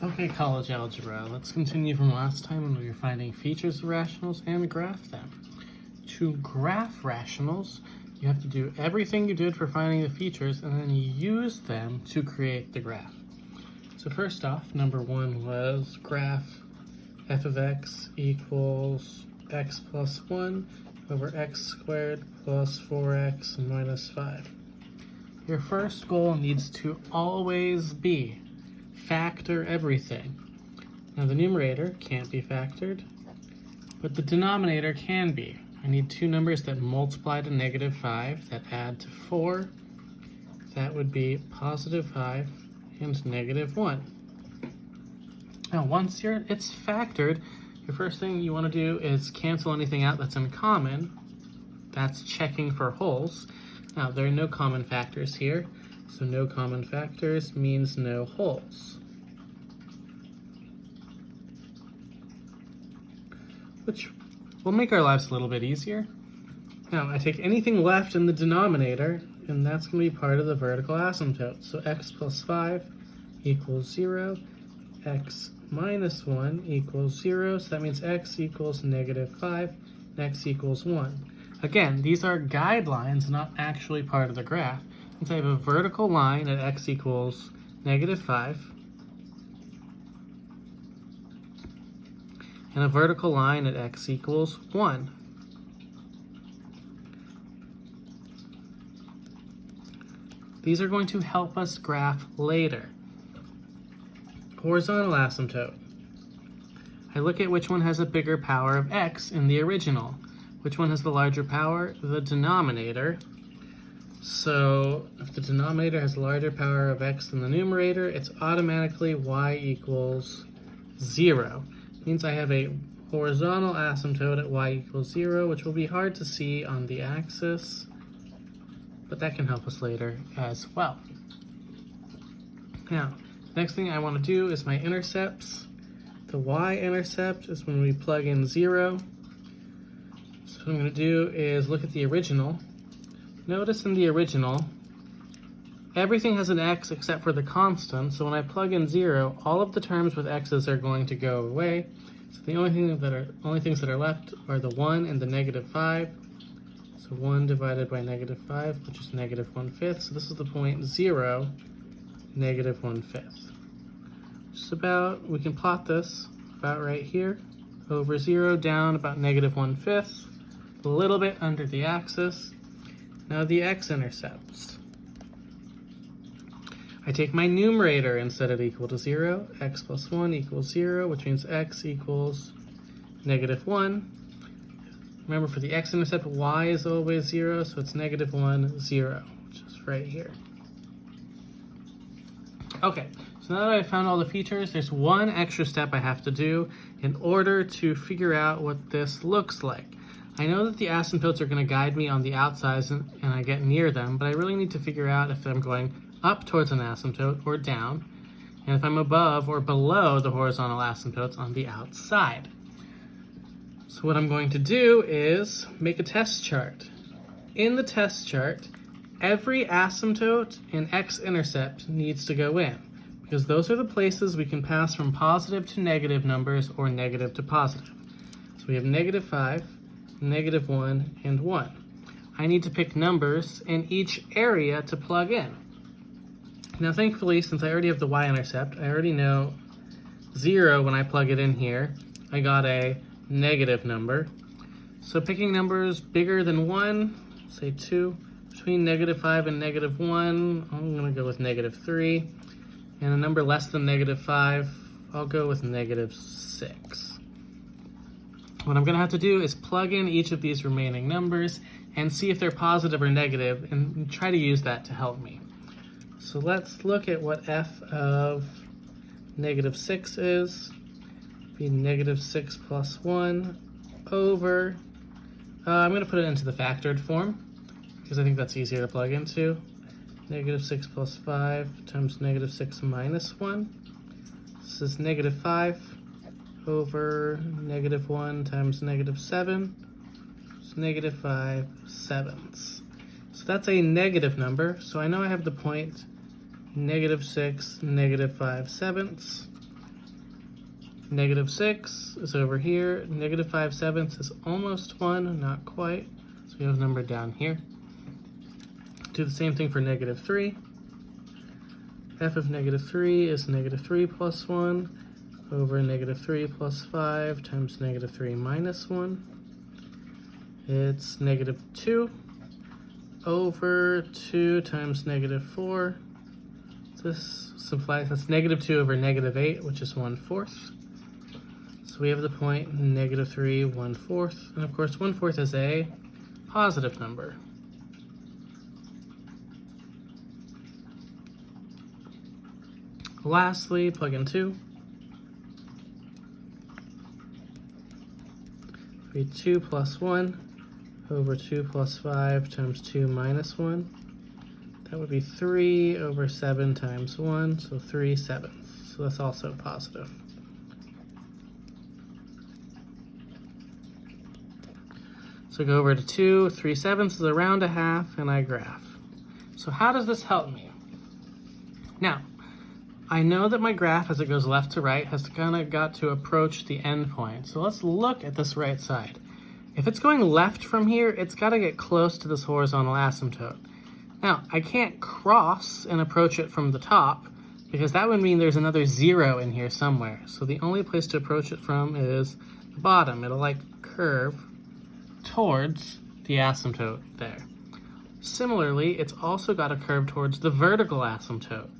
Okay, college algebra. Let's continue from last time when we were finding features of rationals and graph them. To graph rationals, you have to do everything you did for finding the features and then use them to create the graph. So first off, number one was graph f of x equals x plus 1 over x squared plus 4x minus 5. Your first goal needs to always be factor everything. Now the numerator can't be factored, but the denominator can be. I need two numbers that multiply to -5 that add to 4. That would be +5 and -1. Now once it's factored, your first thing you want to do is cancel anything out that's in common. That's checking for holes. Now there are no common factors here, so no common factors means no holes. Which will make our lives a little bit easier. Now I take anything left in the denominator, and that's going to be part of the vertical asymptote. So x plus 5 equals 0, x minus 1 equals 0, so that means x equals -5, and x equals 1. Again, these are guidelines, not actually part of the graph. Since I have a vertical line at x equals -5, and a vertical line at x equals 1. These are going to help us graph later. Horizontal asymptote. I look at which one has a bigger power of x in the original. Which one has the larger power? The denominator. So if the denominator has a larger power of x than the numerator, it's automatically y equals 0. It means I have a horizontal asymptote at y equals 0, which will be hard to see on the axis, but that can help us later as well. Now, next thing I want to do is my intercepts. The y-intercept is when we plug in 0. So what I'm going to do is look at the original. Notice in the original, everything has an x except for the constant, so when I plug in 0, all of the terms with x's are going to go away. So the only things that are left are the 1 and the -5. So 1 divided by -5, which is -1/5. So this is the point 0, -1/5. Just about, we can plot this about right here. Over 0 down about -1/5. A little bit under the axis. Now the x-intercepts. I take my numerator and set it equal to 0. X plus 1 equals 0, which means x equals -1. Remember, for the x-intercept, y is always 0, so it's -1, 0, which is right here. Okay, so now that I've found all the features, there's one extra step I have to do in order to figure out what this looks like. I know that the asymptotes are going to guide me on the outsides and I get near them, but I really need to figure out if I'm going up towards an asymptote or down, and if I'm above or below the horizontal asymptotes on the outside. So what I'm going to do is make a test chart. In the test chart, every asymptote and x-intercept needs to go in, because those are the places we can pass from positive to negative numbers or negative to positive. So we have -5, -1, and 1. I need to pick numbers in each area to plug in. Now thankfully, since I already have the y-intercept, I already know 0 when I plug it in here. I got a negative number. So picking numbers bigger than 1, say 2, between -5 and -1, I'm going to go with -3. And a number less than -5, I'll go with -6. What I'm going to have to do is plug in each of these remaining numbers and see if they're positive or negative and try to use that to help me. So let's look at what f of -6 is. Be -6 plus 1 over, I'm going to put it into the factored form because I think that's easier to plug into. -6 plus 5 times -6 minus 1. This is -5 over -1 times -7. It's -5/7. So that's a negative number. So I know I have the point -6, -5/7. Negative 6 is over here. Negative 5/7 is almost 1, not quite. So we have a number down here. Do the same thing for negative 3. F of negative 3 is negative 3 plus 1 over negative 3 plus 5 times negative 3 minus 1. It's negative 2 over 2 times negative 4. This simplifies, that's negative 2 over negative 8, which is 1/4. So we have the point negative 3, 1/4. And of course, 1/4 is a positive number. Lastly, plug in 2. Be 2 plus 1 over 2 plus 5 times 2 minus 1. That would be 3 over 7 times 1, so 3/7. So that's also positive. So go over to 2, 3/7 is around a half, and I graph. So how does this help me? Now, I know that my graph as it goes left to right has kind of got to approach the end point. So let's look at this right side. If it's going left from here, it's got to get close to this horizontal asymptote. Now, I can't cross and approach it from the top because that would mean there's another 0 in here somewhere. So the only place to approach it from is the bottom. It'll like curve towards the asymptote there. Similarly, it's also got to curve towards the vertical asymptote.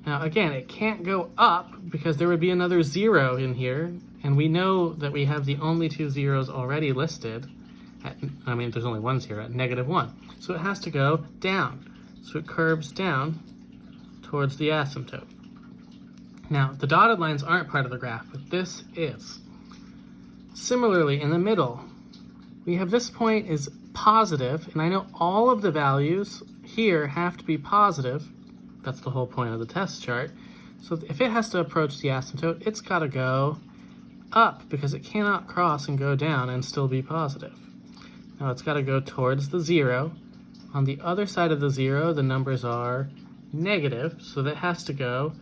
Now again, it can't go up because there would be another 0 in here, and we know that we have the only 2 zeros already listed. There's only one 0 at negative 1. So it has to go down. So it curves down towards the asymptote. Now, the dotted lines aren't part of the graph, but this is. Similarly, in the middle, we have this point is positive, and I know all of the values here have to be positive. That's the whole point of the test chart. So if it has to approach the asymptote, it's got to go up because it cannot cross and go down and still be positive. Now it's got to go towards the 0. On the other side of the 0, the numbers are negative, so that has to go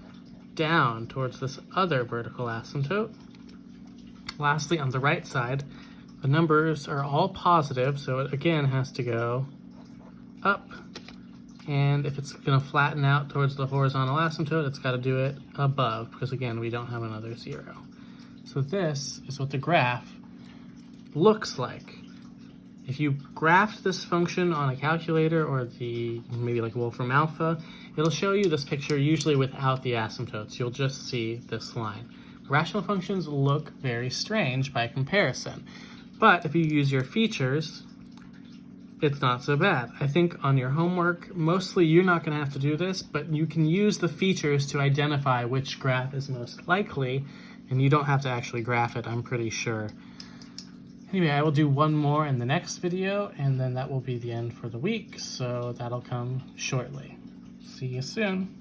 down towards this other vertical asymptote. Lastly, on the right side, the numbers are all positive, so it again has to go up. And if it's going to flatten out towards the horizontal asymptote, it's got to do it above, because again, we don't have another 0. So this is what the graph looks like. If you graphed this function on a calculator or maybe like Wolfram Alpha, it'll show you this picture usually without the asymptotes. You'll just see this line. Rational functions look very strange by comparison, but if you use your features, it's not so bad. I think on your homework, mostly you're not going to have to do this, but you can use the features to identify which graph is most likely, and you don't have to actually graph it, I'm pretty sure. Anyway, I will do one more in the next video, and then that will be the end for the week, so that'll come shortly. See you soon.